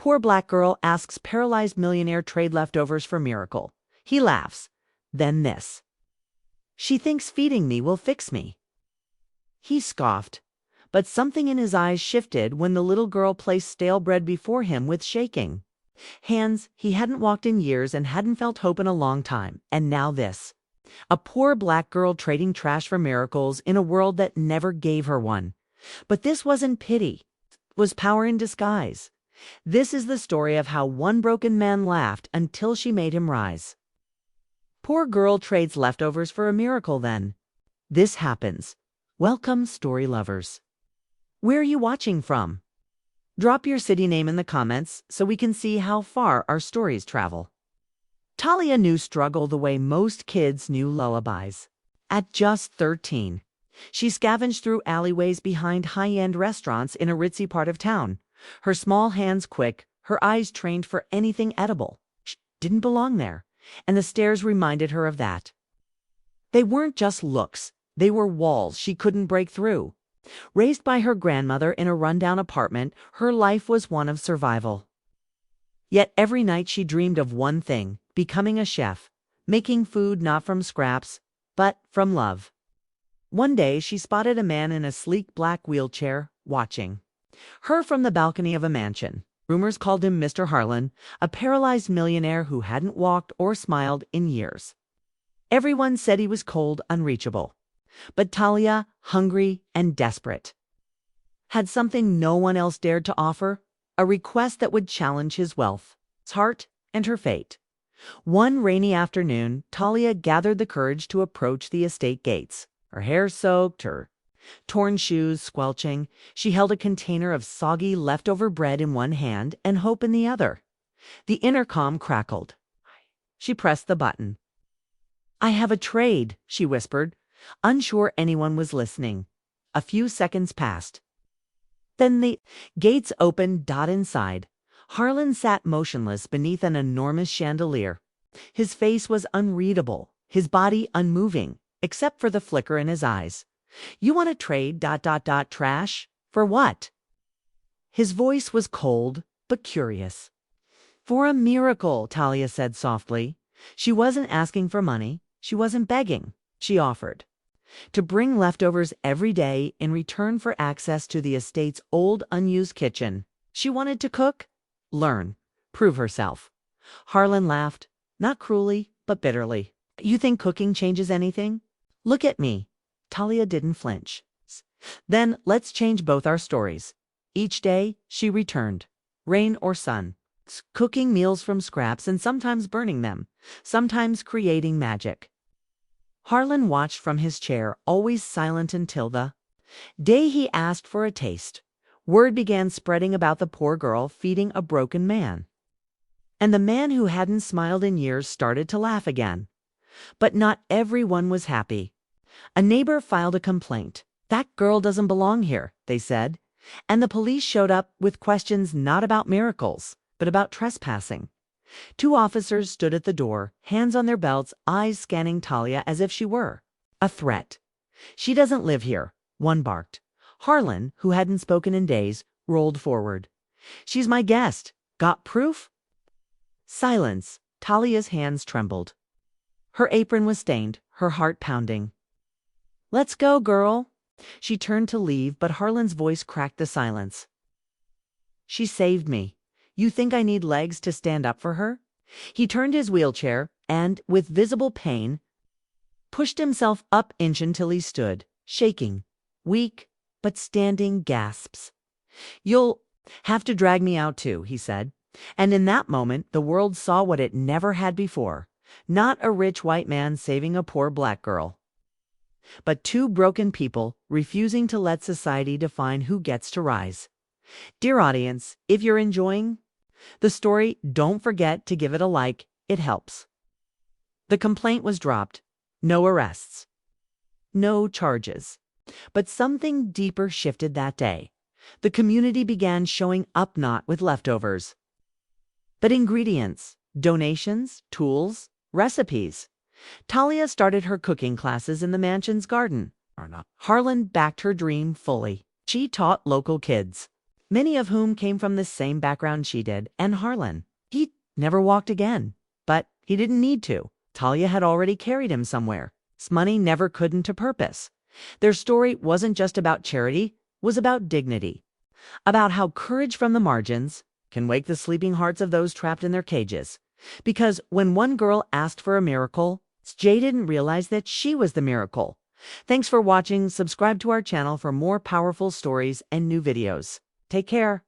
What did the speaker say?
poor black girl asks paralyzed millionaire trade leftovers for miracle. He laughs. Then this. She thinks feeding me will fix me. He scoffed, but something in his eyes shifted when the little girl placed stale bread before him with shaking hands. He hadn't walked in years and hadn't felt hope in a long time. And now this. A poor black girl trading trash for miracles in a world that never gave her one. But this wasn't pity. It was power in disguise. This is the story of how one broken man laughed until she made him rise. Poor girl trades leftovers for a miracle then. This happens. Welcome, story lovers. Where are you watching from? Drop your city name in the comments so we can see how far our stories travel. Talia knew struggle the way most kids knew lullabies. At just 13, she scavenged through alleyways behind high-end restaurants in a ritzy part of town. Her small hands quick, her eyes trained for anything edible. She didn't belong there, and the stairs reminded her of that. They weren't just looks, they were walls she couldn't break through. Raised by her grandmother in a rundown apartment, her life was one of survival. Yet every night she dreamed of one thing, becoming a chef, making food not from scraps, but from love. One day she spotted a man in a sleek black wheelchair, watching her from the balcony of a mansion. Rumors called him Mr. Harlan, a paralyzed millionaire who hadn't walked or smiled in years. Everyone said he was cold, unreachable. But Talia, hungry and desperate, had something no one else dared to offer, a request that would challenge his wealth, his heart, and her fate. One rainy afternoon, Talia gathered the courage to approach the estate gates. Her hair soaked, her torn shoes squelching, she held a container of soggy leftover bread in one hand and hope in the other. The intercom crackled. She pressed the button. "I have a trade," she whispered, unsure anyone was listening. A few seconds passed. Then the gates opened. Inside, Harlan sat motionless beneath an enormous chandelier. His face was unreadable, his body unmoving, except for the flicker in his eyes. "You want to trade ... trash? For what?" His voice was cold, but curious. "For a miracle," Talia said softly. She wasn't asking for money. She wasn't begging. She offered to bring leftovers every day in return for access to the estate's old, unused kitchen. She wanted to cook, learn, prove herself. Harlan laughed, not cruelly, but bitterly. "You think cooking changes anything? Look at me." Talia didn't flinch. "Then let's change both our stories." Each day, she returned, rain or sun, cooking meals from scraps and sometimes burning them, sometimes creating magic. Harlan watched from his chair, always silent until the day he asked for a taste. Word began spreading about the poor girl feeding a broken man. And the man who hadn't smiled in years started to laugh again. But not everyone was happy. A neighbor filed a complaint. "That girl doesn't belong here," they said. And the police showed up with questions not about miracles, but about trespassing. 2 officers stood at the door, hands on their belts, eyes scanning Talia as if she were a threat. "She doesn't live here," one barked. Harlan, who hadn't spoken in days, rolled forward. "She's my guest. Got proof?" Silence. Talia's hands trembled. Her apron was stained, her heart pounding. "Let's go, girl." She turned to leave, but Harlan's voice cracked the silence. "She saved me. You think I need legs to stand up for her?" He turned his wheelchair and, with visible pain, pushed himself up inch until he stood, shaking, weak, but standing gasps. "You'll have to drag me out too," he said. And in that moment, the world saw what it never had before. Not a rich white man saving a poor black girl, but 2 broken people refusing to let society define who gets to rise. Dear audience, if you're enjoying the story, don't forget to give it a like. It helps. The complaint was dropped. No arrests. No charges. But something deeper shifted that day. The community began showing up not with leftovers, but ingredients, donations, tools, recipes. Talia started her cooking classes in the mansion's garden. Harlan backed her dream fully. She taught local kids many of whom came from the same background she did, and Harlan. He never walked again, but he didn't need to. Talia had already carried him somewhere. Money never could into purpose. Their story wasn't just about charity, it was about dignity, about how courage from the margins can wake the sleeping hearts of those trapped in their cages. Because when one girl asked for a miracle, Jay didn't realize that she was the miracle. Thanks for watching. Subscribe to our channel for more powerful stories and new videos. Take care.